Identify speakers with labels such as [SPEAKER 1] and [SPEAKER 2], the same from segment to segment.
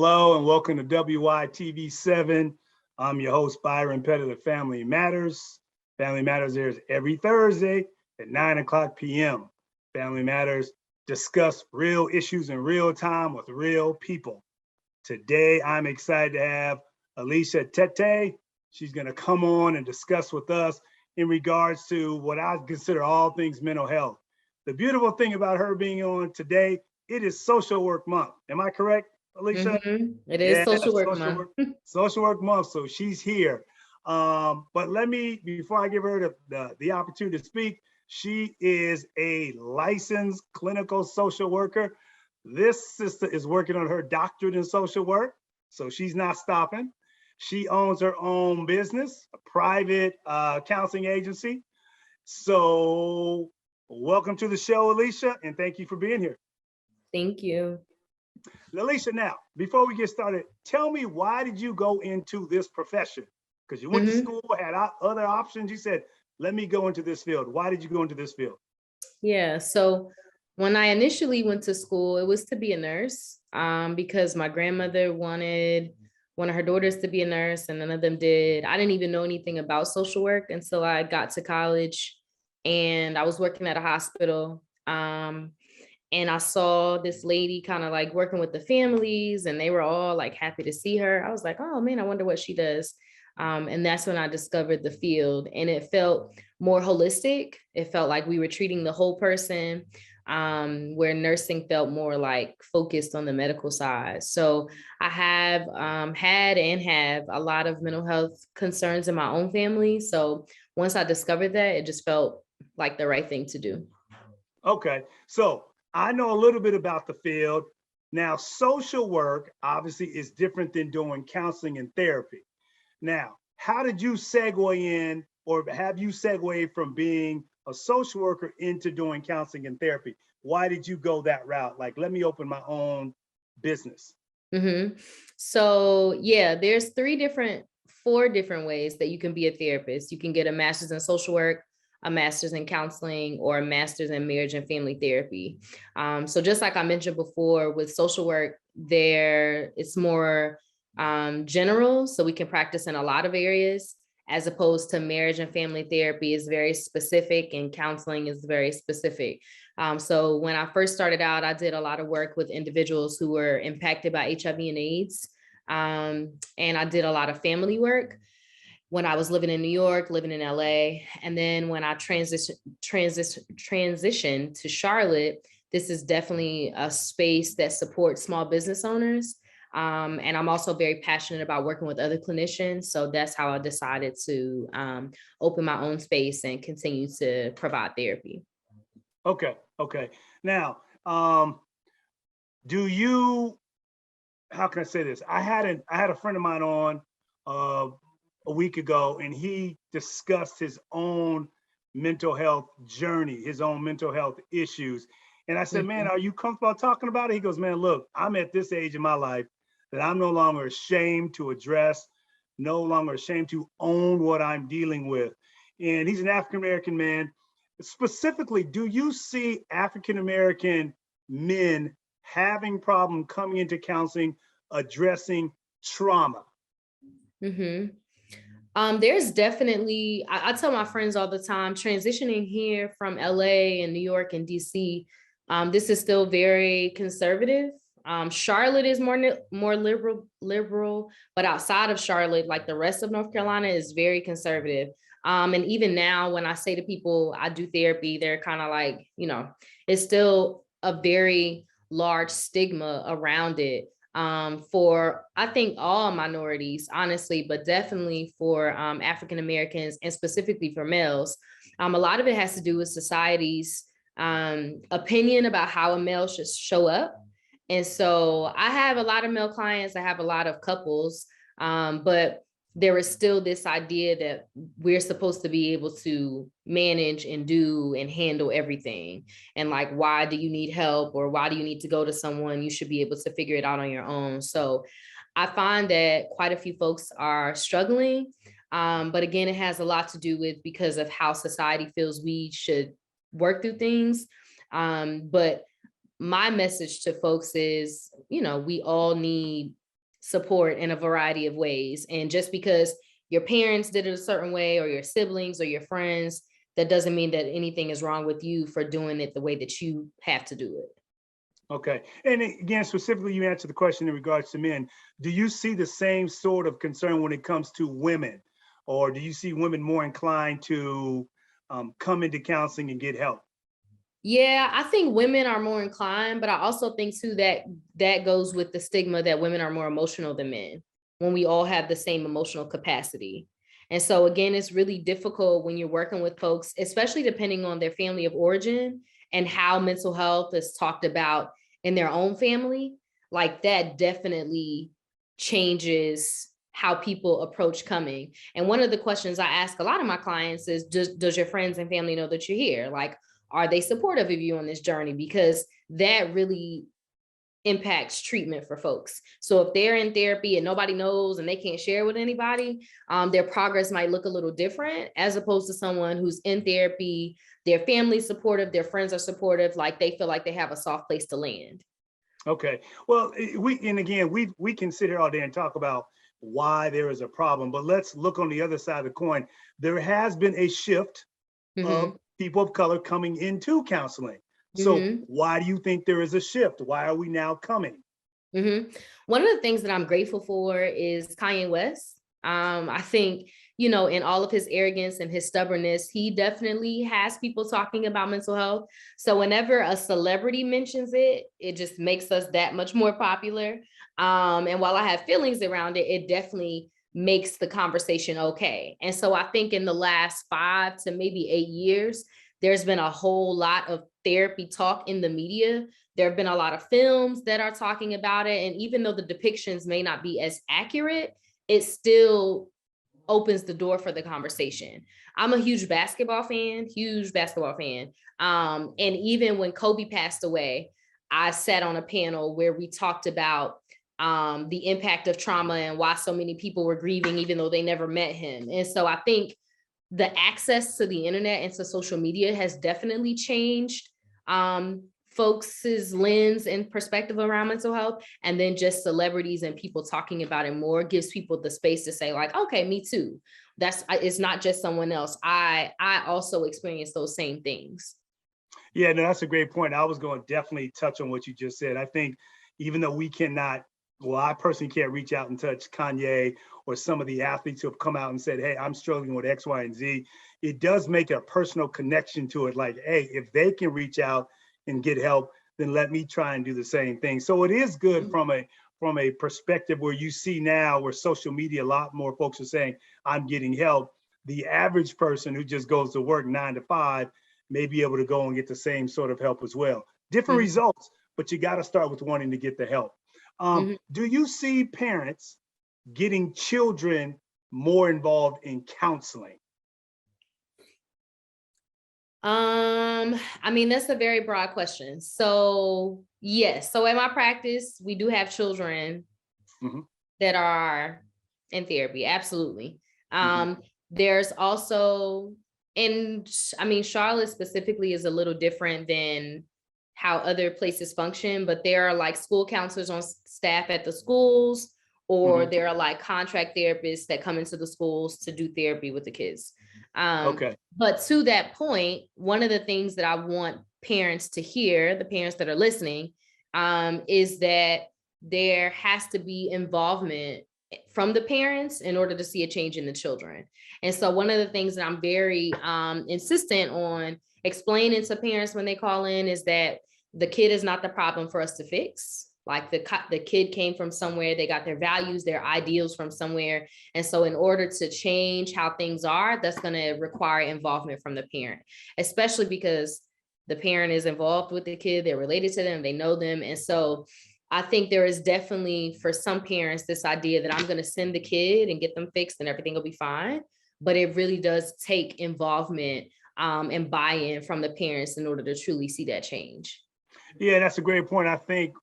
[SPEAKER 1] Hello and welcome to WYTV7. I'm your host, Byron Pettit of Family Matters. Family Matters airs every Thursday at 9 p.m. Family Matters discuss real issues in real time with real people. Today, I'm excited to have Alicia Tetteh. She's going to come on and discuss with us in regards to what I consider all things mental health. The beautiful thing about her being on today, it is Social Work Month. Am I correct, Alicia?
[SPEAKER 2] It is Social Work Month.
[SPEAKER 1] Social Work Month, so she's here. But let me, before I give her the opportunity to speak, she is a licensed clinical social worker. This sister is working on her doctorate in social work, so she's not stopping. She owns her own business, a private counseling agency. So welcome to the show, Alicia, and thank you for being here.
[SPEAKER 2] Thank you.
[SPEAKER 1] Alicia, now, before we get started, tell me, why did you go into this profession? Because you went to school, had other options. You said, let me go into this field. Why did you go into this field?
[SPEAKER 2] Yeah, so when I initially went to school, it was to be a nurse because my grandmother wanted one of her daughters to be a nurse and none of them did. I didn't even know anything about social work until I got to college and I was working at a hospital. And I saw this lady kind of like working with the families and they were all like happy to see her. I was like, oh man, I wonder what she does. And that's when I discovered the field and it felt more holistic. It felt like we were treating the whole person, where nursing felt more like focused on the medical side. So I have had and have a lot of mental health concerns in my own family. So once I discovered that, it just felt like the right thing to do.
[SPEAKER 1] Okay, so I know a little bit about the field. Now, social work obviously is different than doing counseling and therapy. Now, how did you segue in, or have you segued from being a social worker into doing counseling and therapy? Why did you go that route? Like, let me open my own business.
[SPEAKER 2] So yeah, there's four different ways that you can be a therapist. You can get a master's in social work, a master's in counseling, or a master's in marriage and family therapy. So just like I mentioned before, with social work, it's more general, so we can practice in a lot of areas, as opposed to marriage and family therapy is very specific and counseling is very specific. So when I first started out, I did a lot of work with individuals who were impacted by HIV and AIDS. And I did a lot of family work when I was living in New York, living in LA. And then when I transitioned to Charlotte, this is definitely a space that supports small business owners. And I'm also very passionate about working with other clinicians. So that's how I decided to open my own space and continue to provide therapy.
[SPEAKER 1] Okay. Now, do you, how can I say this? I had a friend of mine on a week ago, and he discussed his own mental health journey, his own mental health issues. And I said, man, are you comfortable talking about it? He goes, man, look, I'm at this age in my life that I'm no longer ashamed to address, no longer ashamed to own what I'm dealing with. And he's an African-American man. Specifically, do you see African-American men having problem coming into counseling, addressing trauma?
[SPEAKER 2] There's definitely, I tell my friends all the time, transitioning here from LA and New York and DC, this is still very conservative. Charlotte is more liberal, but outside of Charlotte, like the rest of North Carolina is very conservative. And even now, when I say to people, I do therapy, they're kind of like, it's still a very large stigma around it. For, I think, all minorities, honestly, but definitely for African Americans and specifically for males. A lot of it has to do with society's opinion about how a male should show up. And so I have a lot of male clients, I have a lot of couples, but there is still this idea that we're supposed to be able to manage and do and handle everything. And like, why do you need help, or why do you need to go to someone? You should be able to figure it out on your own. So I find that quite a few folks are struggling. But again, it has a lot to do with because of how society feels we should work through things. But my message to folks is, we all need support in a variety of ways. And just because your parents did it a certain way, or your siblings or your friends, that doesn't mean that anything is wrong with you for doing it the way that you have to do it.
[SPEAKER 1] Okay. And again, specifically, you answered the question in regards to men. Do you see the same sort of concern when it comes to women? Or do you see women more inclined to come into counseling and get help?
[SPEAKER 2] Yeah, I think women are more inclined, but I also think too that that goes with the stigma that women are more emotional than men, when we all have the same emotional capacity. And so again, it's really difficult when you're working with folks, especially depending on their family of origin and how mental health is talked about in their own family. Like that definitely changes how people approach coming. And one of the questions I ask a lot of my clients is, does your friends and family know that you're here? Like, are they supportive of you on this journey? Because that really impacts treatment for folks. So if they're in therapy and nobody knows and they can't share with anybody, their progress might look a little different, as opposed to someone who's in therapy, their family's supportive, their friends are supportive, like they feel like they have a soft place to land.
[SPEAKER 1] Okay. Well, we can sit here all day and talk about why there is a problem, but let's look on the other side of the coin. There has been a shift
[SPEAKER 2] Mm-hmm.
[SPEAKER 1] of people of color coming into counseling. So
[SPEAKER 2] Mm-hmm.
[SPEAKER 1] why do you think there is a shift? Why are we now coming?
[SPEAKER 2] Mm-hmm. One of the things that I'm grateful for is Kanye West. I think, in all of his arrogance and his stubbornness, he definitely has people talking about mental health. So whenever a celebrity mentions it, it just makes us that much more popular. And while I have feelings around it, it definitely makes the conversation okay. And so I think in the last 5 to maybe 8 years, there's been a whole lot of therapy talk in the media. There have been a lot of films that are talking about it. And even though the depictions may not be as accurate, it still opens the door for the conversation. I'm a huge basketball fan, huge basketball fan. And even when Kobe passed away, I sat on a panel where we talked about the impact of trauma and why so many people were grieving, even though they never met him. And so I think the access to the internet and to social media has definitely changed folks' lens and perspective around mental health. And then just celebrities and people talking about it more gives people the space to say, like, okay, me too. It's not just someone else. I also experience those same things.
[SPEAKER 1] Yeah, no, that's a great point. I was going to definitely touch on what you just said. I think even though we cannot, well, I personally can't reach out and touch Kanye or some of the athletes who have come out and said, hey, I'm struggling with X, Y, and Z. It does make a personal connection to it. Like, hey, if they can reach out and get help, then let me try and do the same thing. So it is good from a perspective where you see now where social media, a lot more folks are saying, I'm getting help. The average person who just goes to work 9 to 5 may be able to go and get the same sort of help as well. Different
[SPEAKER 2] Mhm.
[SPEAKER 1] results, but you got to start with wanting to get the help.
[SPEAKER 2] Mhm.
[SPEAKER 1] Do you see parents getting children more involved in counseling?
[SPEAKER 2] I mean, that's a very broad question. So, yes. So, in my practice, we do have children
[SPEAKER 1] Mhm,
[SPEAKER 2] that are in therapy. Absolutely.
[SPEAKER 1] mhm,
[SPEAKER 2] There's also, and I mean, Charlotte specifically is a little different than how other places function, but there are like school counselors on staff at the schools, or
[SPEAKER 1] mhm.
[SPEAKER 2] there are like contract therapists that come into the schools to do therapy with the kids.
[SPEAKER 1] Okay.
[SPEAKER 2] But to that point, one of the things that I want parents to hear, the parents that are listening, is that there has to be involvement from the parents in order to see a change in the children. And so one of the things that I'm very insistent on explaining to parents when they call in is that the kid is not the problem for us to fix. Like the kid came from somewhere, they got their values, their ideals from somewhere. And so in order to change how things are, that's going to require involvement from the parent, especially because the parent is involved with the kid, they're related to them, they know them. And so I think there is definitely for some parents this idea that I'm going to send the kid and get them fixed and everything will be fine. But it really does take involvement and buy-in from the parents in order to truly see that change.
[SPEAKER 1] Yeah, that's a great point. I think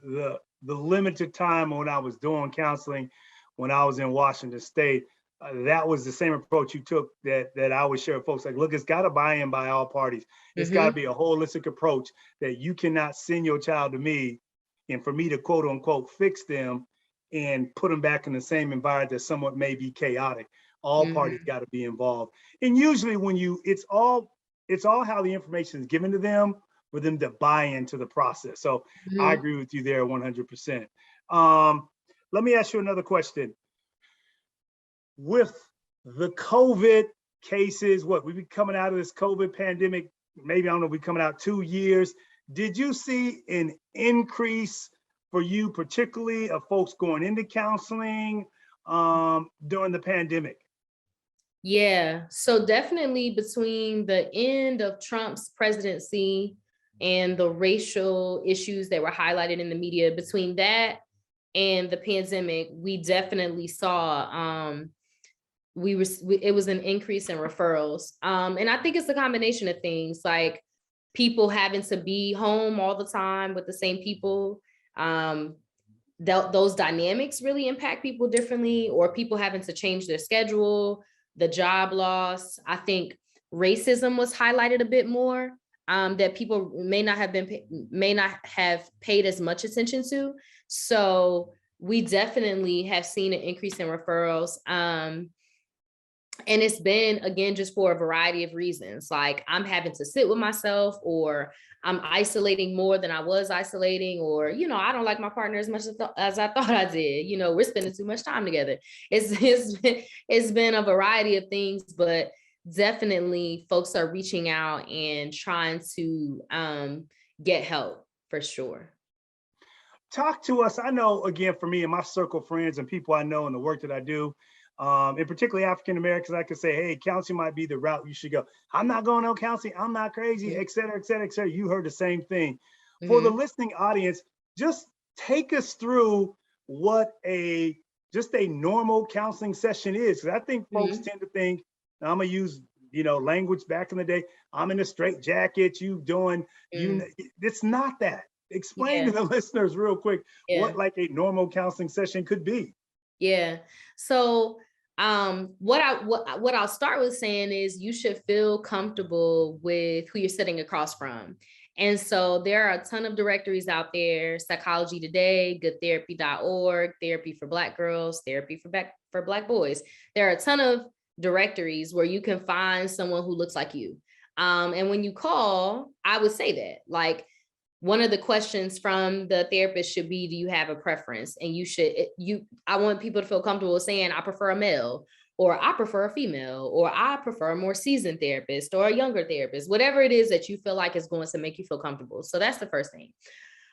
[SPEAKER 1] the limited time when I was doing counseling, when I was in Washington State, that was the same approach you took that I would share with folks. Like, look, it's got to buy in by all parties. It's got to
[SPEAKER 2] Mm-hmm.
[SPEAKER 1] be a holistic approach that you cannot send your child to me, and for me to quote unquote fix them and put them back in the same environment that somewhat may be chaotic. All parties got to be involved. And usually when it's all how the information is given to them for them to buy into the process. So I agree with you there 100%. Let me ask you another question. With the COVID cases, we be coming out of this COVID pandemic, maybe, I don't know, we coming out 2 years. Did you see an increase for you, particularly of folks going into counseling during the pandemic?
[SPEAKER 2] Yeah, so definitely between the end of Trump's presidency and the racial issues that were highlighted in the media, between that and the pandemic, we definitely saw it was an increase in referrals. And I think it's a combination of things, like people having to be home all the time with the same people. Those dynamics really impact people differently, or people having to change their schedule, the job loss. I think racism was highlighted a bit more, that people may not have paid as much attention to. So we definitely have seen an increase in referrals. And it's been, again, just for a variety of reasons. Like, I'm having to sit with myself, or I'm isolating more than I was isolating, or, I don't like my partner as much as I thought I did. We're spending too much time together. It's been a variety of things, but definitely folks are reaching out and trying to get help, for sure.
[SPEAKER 1] Talk to us. I know, again, for me and my circle of friends and people I know and the work that I do, and particularly African Americans, I could say, hey, counseling might be the route you should go. I'm not going on counseling. I'm not crazy, et cetera, et cetera, et cetera. You heard the same thing. For the listening audience, just take us through what just a normal counseling session is. Because I think folks tend to think, I'm going to use, language back in the day, I'm in a straight jacket, it's not that. Explain to the listeners real quick what like a normal counseling session could be.
[SPEAKER 2] Yeah. So what I'll start with saying is you should feel comfortable with who you're sitting across from. And so there are a ton of directories out there: Psychology Today, goodtherapy.org, Therapy for Black Girls, Therapy for Black Boys. There are a ton of directories where you can find someone who looks like you. And when you call, I would say that, like, one of the questions from the therapist should be, do you have a preference? And I want people to feel comfortable saying, I prefer a male, or I prefer a female, or I prefer a more seasoned therapist or a younger therapist, whatever it is that you feel like is going to make you feel comfortable. So that's the first thing.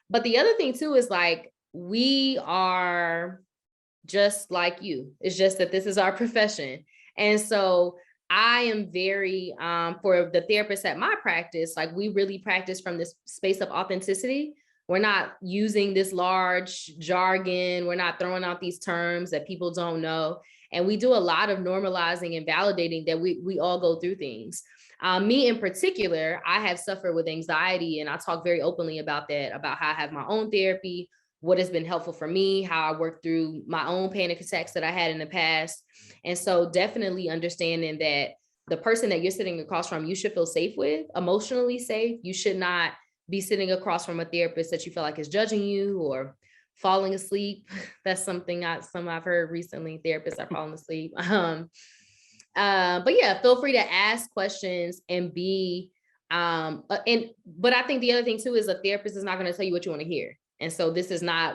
[SPEAKER 2] But the other thing too is, like, we are just like you. It's just that this is our profession. And so I am very, for the therapists at my practice, like, we really practice from this space of authenticity. We're not using this large jargon. We're not throwing out these terms that people don't know. And we do a lot of normalizing and validating that we all go through things. Me in particular, I have suffered with anxiety, and I talk very openly about that, about how I have my own therapy, what has been helpful for me, how I worked through my own panic attacks that I had in the past. And so definitely understanding that the person that you're sitting across from, you should feel safe with, emotionally safe. You should not be sitting across from a therapist that you feel like is judging you or falling asleep. That's something I've heard recently. Therapists are falling asleep. But yeah, feel free to ask questions and but I think the other thing too is, a therapist is not going to tell you what you want to hear. And so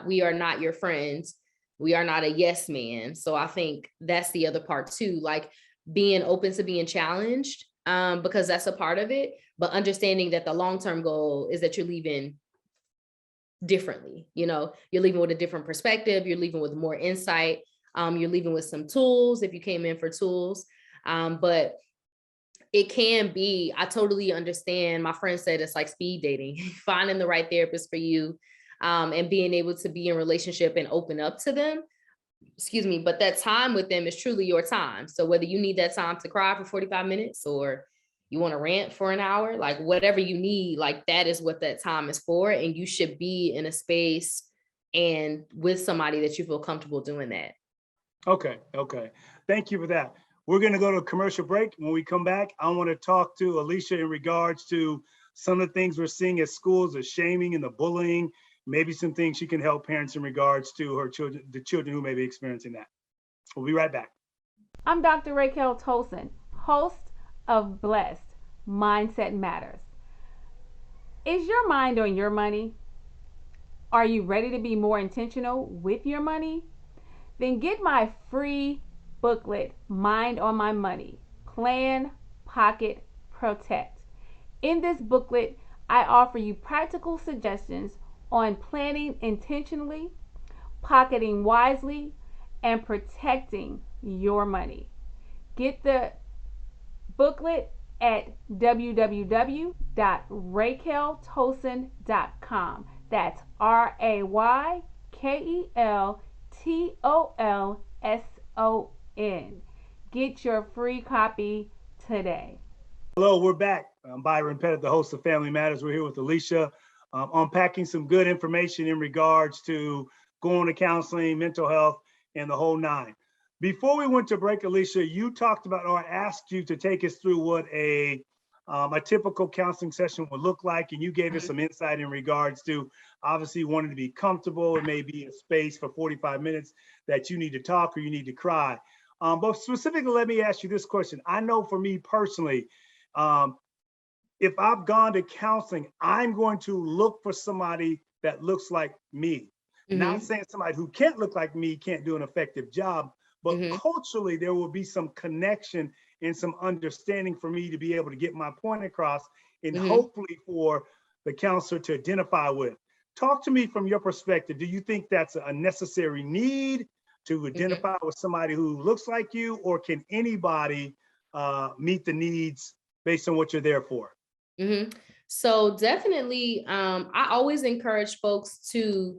[SPEAKER 2] we are not your friends. We are not a yes man. So I think that's the other part too, like being open to being challenged, because that's a part of it, but understanding that the long-term goal is that you're leaving differently. You're leaving with a different perspective. You're leaving with more insight. You're leaving with some tools if you came in for tools. But it can be, I totally understand. My friend said it's like speed dating, finding the right therapist for you. And being able to be in relationship and open up to them, but that time with them is truly your time. So whether you need that time to cry for 45 minutes or you want to rant for an hour, like whatever you need, like that is what that time is for. And you should be in a space and with somebody that you feel comfortable doing that.
[SPEAKER 1] Okay. Thank you for that. We're going to go to a commercial break. When we come back, I want to talk to Alicia in regards to some of the things we're seeing at schools, the shaming and the bullying, maybe some things she can help parents in regards to her children, the children who may be experiencing that. We'll be right back.
[SPEAKER 3] I'm Dr. Raquel Tolson, host of Blessed Mindset Matters. Is your mind on your money? Are you ready to be more intentional with your money? Then get my free booklet, Mind on My Money, Plan, Pocket, Protect. In this booklet, I offer you practical suggestions on planning intentionally, pocketing wisely, and protecting your money. Get the booklet at www.raqueltolson.com. That's RAYKELTOLSON. Get your free copy today.
[SPEAKER 1] Hello, we're back. I'm Byron Pettit, the host of Family Matters. We're here with Alicia, unpacking some good information in regards to going to counseling, mental health, and the whole nine. Before we went to break, Alicia, you talked about, or I asked you to take us through what a typical counseling session would look like, and you gave us some insight in regards to obviously wanting to be comfortable. It may be a space for 45 minutes that you need to talk or you need to cry. But specifically, let me ask you this question. I know for me personally, if I've gone to counseling, I'm going to look for somebody that looks like me. Not saying somebody who can't look like me can't do an effective job, but culturally, there will be some connection and some understanding for me to be able to get my point across, and hopefully for the counselor to identify with. Talk to me from your perspective. Do you think that's a necessary need to identify with somebody who looks like you, or can anybody meet the needs based on what you're there for?
[SPEAKER 2] So definitely, I always encourage folks to,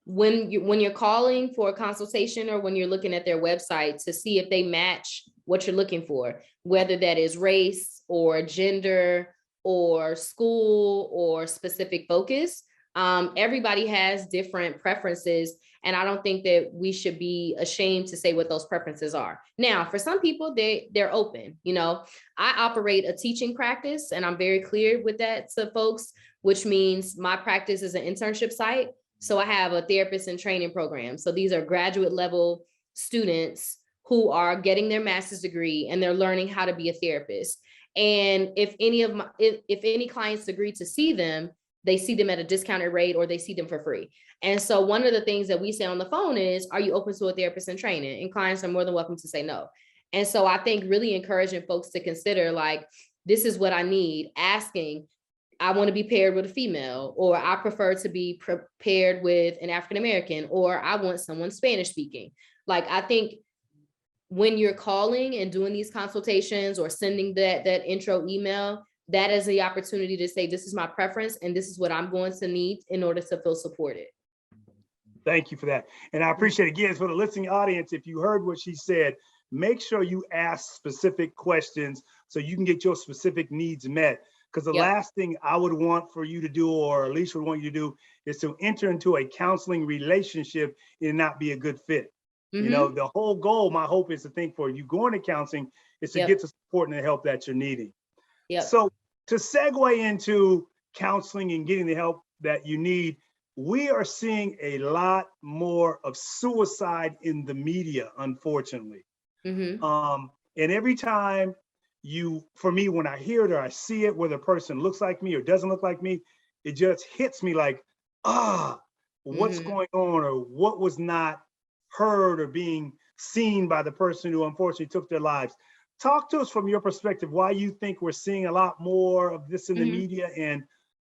[SPEAKER 2] when you're calling for a consultation or when you're looking at their website, to see if they match what you're looking for, whether that is race or gender or school or specific focus. Everybody has different preferences, and I don't think that we should be ashamed to say what those preferences are. Now, for some people, they're open. You know, I operate a teaching practice, and I'm very clear with that to folks, which means my practice is an internship site. So I have a therapist and training program. So these are graduate level students who are getting their master's degree and they're learning how to be a therapist. And if any clients agree to see them, they see them at a discounted rate or they see them for free. And so one of the things that we say on the phone is, are you open to a therapist in training? And clients are more than welcome to say no. And so I think really encouraging folks to consider, like, this is what I need, asking, I want to be paired with a female, or I prefer to be paired with an AfricanAmerican, or I want someone Spanish speaking. Like, I think when you're calling and doing these consultations or sending that intro email, that is the opportunity to say, this is my preference and this is what I'm going to need in order to feel supported.
[SPEAKER 1] Thank you for that. And I appreciate, again, for the listening audience, if you heard what she said, make sure you ask specific questions so you can get your specific needs met. Because the last thing I would want for you to do, or Alicia would want you to do, is to enter into a counseling relationship and not be a good fit. You know, the whole goal, my hope is to think for you going to counseling is to get the support and the help that you're needing. So to segue into counseling and getting the help that you need, we are seeing a lot more of suicide in the media, unfortunately. And every time for me, when I hear it or I see it, whether a person looks like me or doesn't look like me, it just hits me like, what's going on, or what was not heard or being seen by the person who unfortunately took their lives. Talk to us from your perspective, why you think we're seeing a lot more of this in the media, and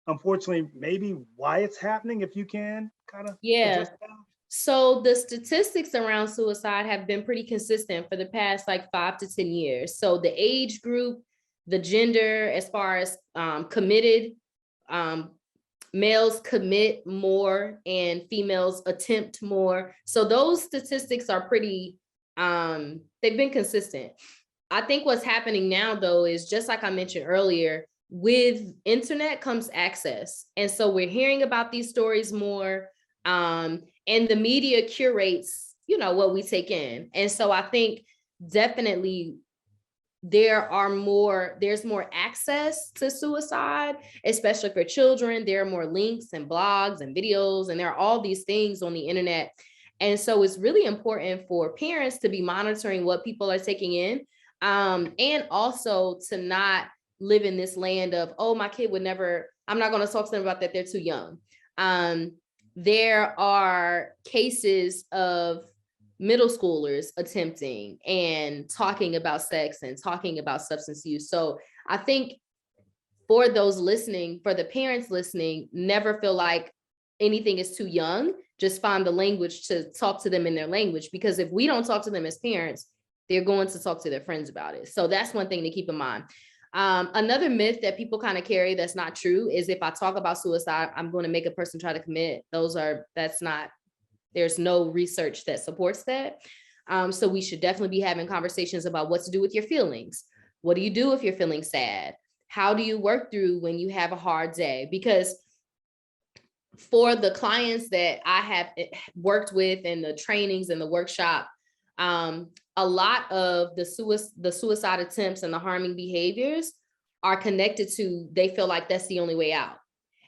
[SPEAKER 1] unfortunately, maybe why it's happening, if you can kind of address that.
[SPEAKER 2] So the statistics around suicide have been pretty consistent for the past like 5 to 10 years. So the age group, the gender, as far as committed, males commit more and females attempt more. So those statistics are pretty, they've been consistent. I think what's happening now, though, is just like I mentioned earlier, with internet comes access. And so we're hearing about these stories more, and the media curates, you know, what we take in. And so I think definitely there's more access to suicide, especially for children. There are more links and blogs and videos, and there are all these things on the internet. And so it's really important for parents to be monitoring what people are taking in, and also to not live in this land of, oh, my kid would never, I'm not going to talk to them about that, they're too young. There are cases of middle schoolers attempting and talking about sex and talking about substance use. So I think for those listening, for the parents listening, never feel like anything is too young. Just find the language to talk to them in their language, because if we don't talk to them as parents, they're going to talk to their friends about it. So that's one thing to keep in mind. Another myth that people kind of carry that's not true is if I talk about suicide, I'm going to make a person try to commit. There's no research that supports that. So we should definitely be having conversations about what to do with your feelings. What do you do if you're feeling sad? How do you work through when you have a hard day? Because for the clients that I have worked with in the trainings and the workshop, a lot of the suicide attempts and the harming behaviors are connected to, they feel like that's the only way out.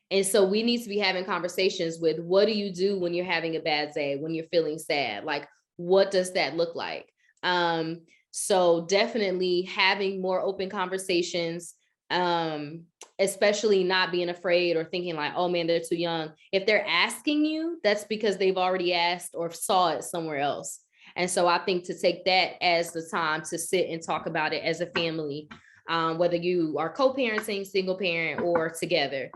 [SPEAKER 2] And so we need to be having conversations with, what do you do when you're having a bad day, when you're feeling sad? Like, what does that look like? So definitely having more open conversations, especially not being afraid or thinking like, oh man, they're too young. If they're asking you, that's because they've already asked or saw it somewhere else. And so I think to take that as the time to sit and talk about it as a family, whether you are co-parenting, single parent, or together,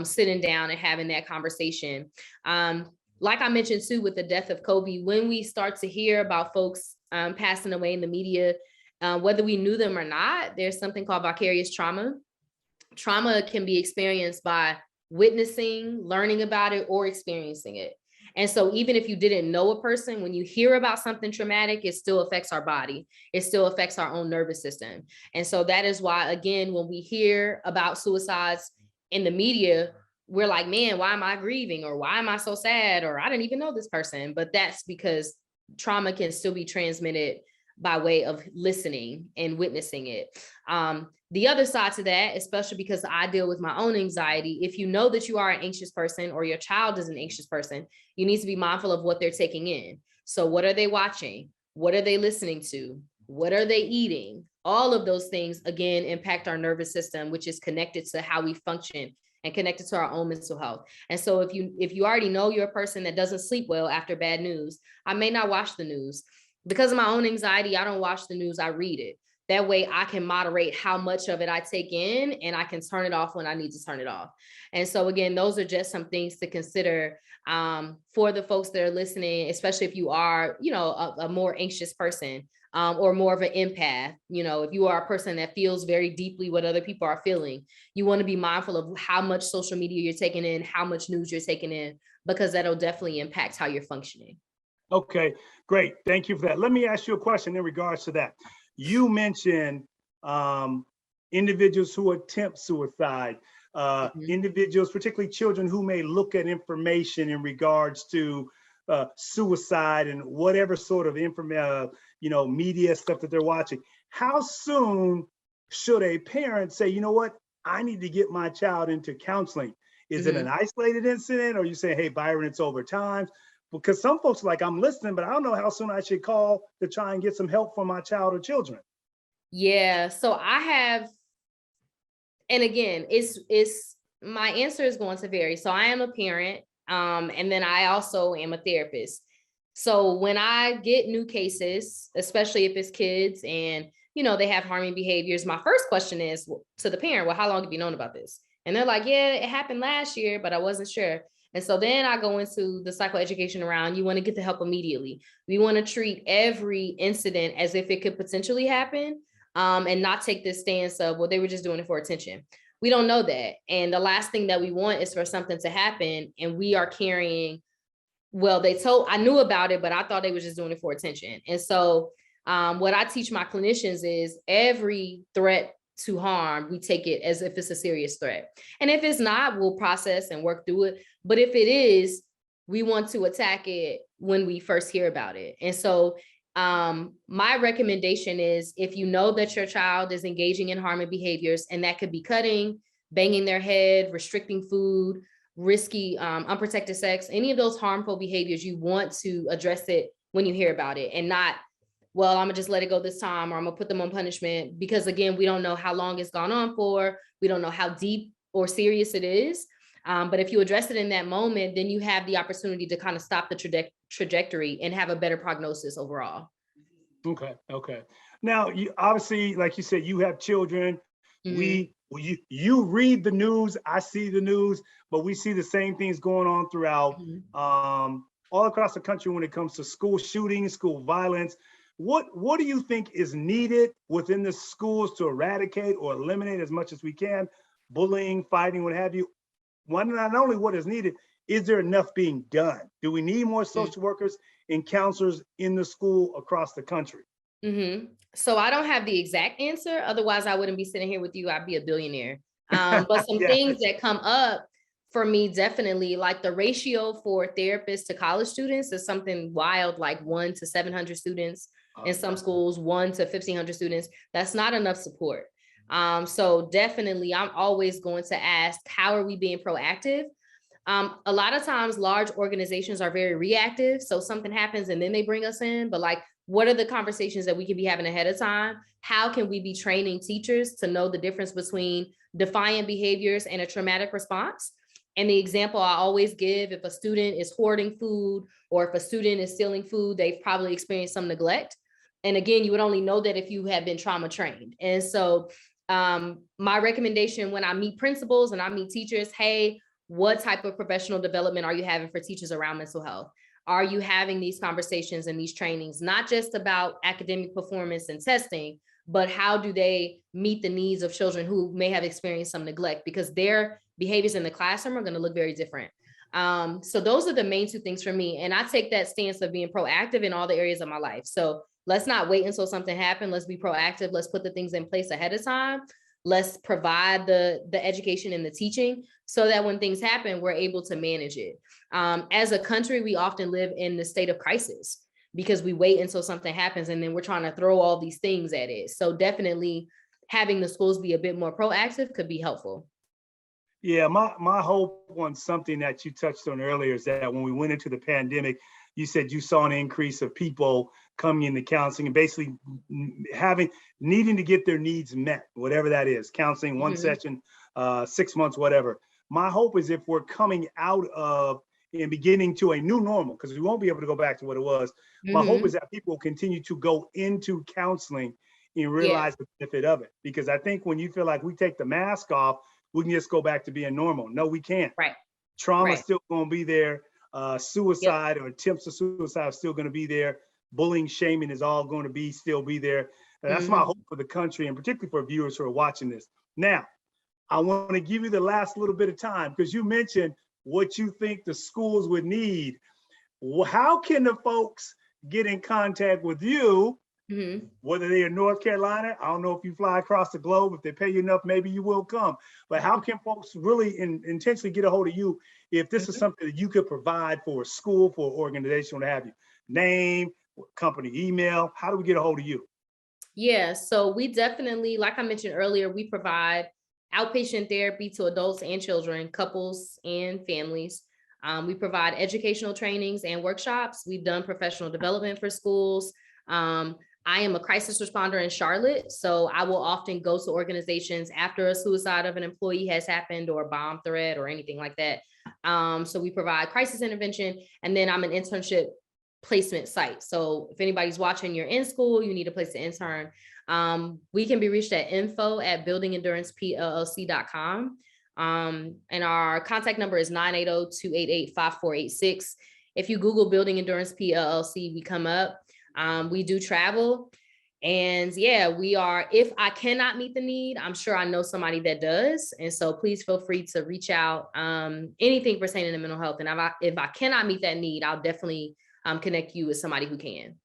[SPEAKER 2] sitting down and having that conversation. Like I mentioned too, with the death of Kobe, when we start to hear about folks passing away in the media, whether we knew them or not, there's something called vicarious trauma. Trauma can be experienced by witnessing, learning about it, or experiencing it. And so even if you didn't know a person, when you hear about something traumatic, it still affects our body. It still affects our own nervous system. And so that is why, again, when we hear about suicides in the media, we're like, man, why am I grieving? Or why am I so sad? Or I didn't even know this person. But that's because trauma can still be transmitted by way of listening and witnessing it. The other side to that, especially because I deal with my own anxiety, if you know that you are an anxious person or your child is an anxious person, you need to be mindful of what they're taking in. So what are they watching? What are they listening to? What are they eating? All of those things, again, impact our nervous system, which is connected to how we function and connected to our own mental health. And so if you already know you're a person that doesn't sleep well after bad news, I may not watch the news. Because of my own anxiety, I don't watch the news, I read it. That way I can moderate how much of it I take in, and I can turn it off when I need to turn it off. And so again, those are just some things to consider for the folks that are listening, especially if you are, a more anxious person or more of an empath. If you are a person that feels very deeply what other people are feeling, you want to be mindful of how much social media you're taking in, how much news you're taking in, because that'll definitely impact how you're functioning.
[SPEAKER 1] Okay, great. Thank you for that. Let me ask you a question in regards to that. You mentioned individuals who attempt suicide, individuals, particularly children, who may look at information in regards to suicide and whatever sort of media stuff that they're watching. How soon should a parent say, you know what, I need to get my child into counseling? Is it an isolated incident, or you say, hey, Byron, it's over time? Because some folks are like, I'm listening, but I don't know how soon I should call to try and get some help for my child or children.
[SPEAKER 2] Yeah, so I have, and again, it's my answer is going to vary. So I am a parent, and then I also am a therapist. So when I get new cases, especially if it's kids and they have harming behaviors, my first question is to the parent, well, how long have you known about this? And they're like, yeah, it happened last year, but I wasn't sure. And so then I go into the psychoeducation around, you want to get the help immediately. We want to treat every incident as if it could potentially happen, and not take this stance of, well, they were just doing it for attention. We don't know that. And the last thing that we want is for something to happen and we are carrying, well, I knew about it, but I thought they were just doing it for attention. And so what I teach my clinicians is every threat to harm, we take it as if it's a serious threat. And if it's not, we'll process and work through it. But if it is, we want to attack it when we first hear about it. And so My recommendation is, if you know that your child is engaging in harming behaviors, and that could be cutting, banging their head, restricting food, risky, unprotected sex, any of those harmful behaviors, you want to address it when you hear about it, and not, well, I'm gonna just let it go this time, or I'm gonna put them on punishment, because again, we don't know how long it's gone on for. We don't know how deep or serious it is. But if you address it in that moment, then you have the opportunity to kind of stop the trajectory and have a better prognosis overall.
[SPEAKER 1] Okay. Okay. Now, you obviously, like you said, you have children.
[SPEAKER 2] Mhm.
[SPEAKER 1] You read the news. I see the news, but we see the same things going on throughout
[SPEAKER 2] Mhm.
[SPEAKER 1] all across the country when it comes to school shootings, school violence. What do you think is needed within the schools to eradicate or eliminate as much as we can bullying, fighting, what have you? One, not only what is needed, is there enough being done? Do we need more social workers and counselors in the school across the country?
[SPEAKER 2] So I don't have the exact answer. Otherwise, I wouldn't be sitting here with you. I'd be a billionaire. But some
[SPEAKER 1] Yes.
[SPEAKER 2] things that come up for me, definitely, like the ratio for therapists to college students is something wild, like 1 to 700 students. In some schools, 1 to 1,500 students. That's not enough support. So definitely, I'm always going to ask, how are we being proactive? A lot of times large organizations are very reactive. So something happens and then they bring us in, but like, what are the conversations that we can be having ahead of time? How can we be training teachers to know the difference between defiant behaviors and a traumatic response? And the example I always give, if a student is hoarding food or if a student is stealing food, they've probably experienced some neglect. And again, you would only know that if you have been trauma trained. And so my recommendation when I meet principals and I meet teachers, hey, what type of professional development are you having for teachers around mental health? Are you having these conversations and these trainings, not just about academic performance and testing, but how do they meet the needs of children who may have experienced some neglect, because their behaviors in the classroom are going to look very different. So those are the main two things for me. And I take that stance of being proactive in all the areas of my life. So let's not wait until something happens. Let's be proactive. Let's put the things in place ahead of time. Let's provide the education and the teaching so that when things happen, we're able to manage it. As a country, we often live in the state of crisis because we wait until something happens and then we're trying to throw all these things at it. So definitely having the schools be a bit more proactive could be helpful.
[SPEAKER 1] Yeah, my hope on something that you touched on earlier is that when we went into the pandemic, you said you saw an increase of people coming into counseling and basically needing to get their needs met, whatever that is, counseling, one session, 6 months, whatever. My hope is if we're coming out of and beginning to a new normal, because we won't be able to go back to what it was. My hope is that people will continue to go into counseling and
[SPEAKER 2] Yeah,
[SPEAKER 1] realize the benefit of it. Because I think when you feel like we take the mask off, we can just go back to being normal. No, we can't.
[SPEAKER 2] right,
[SPEAKER 1] Trauma is
[SPEAKER 2] right.
[SPEAKER 1] still going to be there.
[SPEAKER 2] Yep.
[SPEAKER 1] Suicide or attempts of suicide are still going to be there. Bullying, shaming is all going to still be there. And that's my hope for the country, and particularly for viewers who are watching this. Now, I want to give you the last little bit of time because you mentioned what you think the schools would need. How can the folks get in contact with you, whether they're in North Carolina? I don't know if you fly across the globe. If they pay you enough, maybe you will come. But how can folks really intentionally get a hold of you if this is something that you could provide for a school, for an organization, what have you? Name, company email. How do we get a hold of you?
[SPEAKER 2] Yeah, so we definitely, like I mentioned earlier, we provide outpatient therapy to adults and children, couples and families. We provide educational trainings and workshops. We've done professional development for schools. I am a crisis responder in Charlotte, so I will often go to organizations after a suicide of an employee has happened or a bomb threat or anything like that. So we provide crisis intervention, and then I'm an internship placement site. So if anybody's watching, you're in school, you need a place to intern. We can be reached at info@buildingendurancepllc.com. And our contact number is 980-288-5486. If you Google Building Endurance PLLC, we come up. We do travel. And yeah, we are, if I cannot meet the need, I'm sure I know somebody that does. And so please feel free to reach out, anything pertaining to mental health. And if I cannot meet that need, I'll definitely connect you with somebody who can.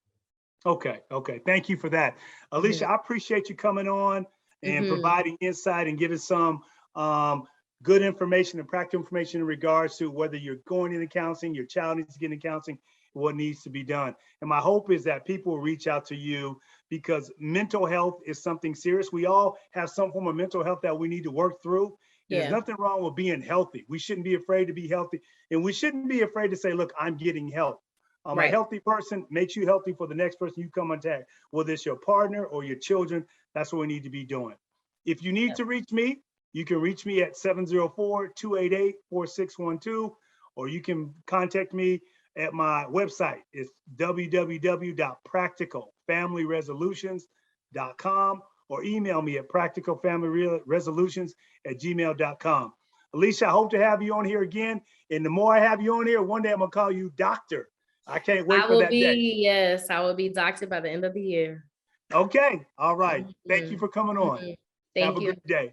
[SPEAKER 1] Okay. Thank you for that. Alicia, I appreciate you coming on and providing insight and giving some good information and practical information in regards to whether you're going into counseling, your child needs to get into counseling, what needs to be done. And my hope is that people will reach out to you, because mental health is something serious. We all have some form of mental health that we need to work through. And there's nothing wrong with being healthy. We shouldn't be afraid to be healthy. And we shouldn't be afraid to say, look, I'm getting help. A healthy person makes you healthy for the next person you come in contact, whether it's your partner or your children. That's what we need to be doing. If you need to reach me, you can reach me at 704-288-4612, or you can contact me at my website. It's www.practicalfamilyresolutions.com, or email me at practicalfamilyresolutions@gmail.com. Alicia, I hope to have you on here again. And the more I have you on here, one day I'm gonna call you doctor. I can't wait for that day.
[SPEAKER 2] Yes, I will be doctor by the end of the year.
[SPEAKER 1] Okay, all right. Thank you for coming on.
[SPEAKER 2] Thank
[SPEAKER 1] Have a
[SPEAKER 2] you.
[SPEAKER 1] good day.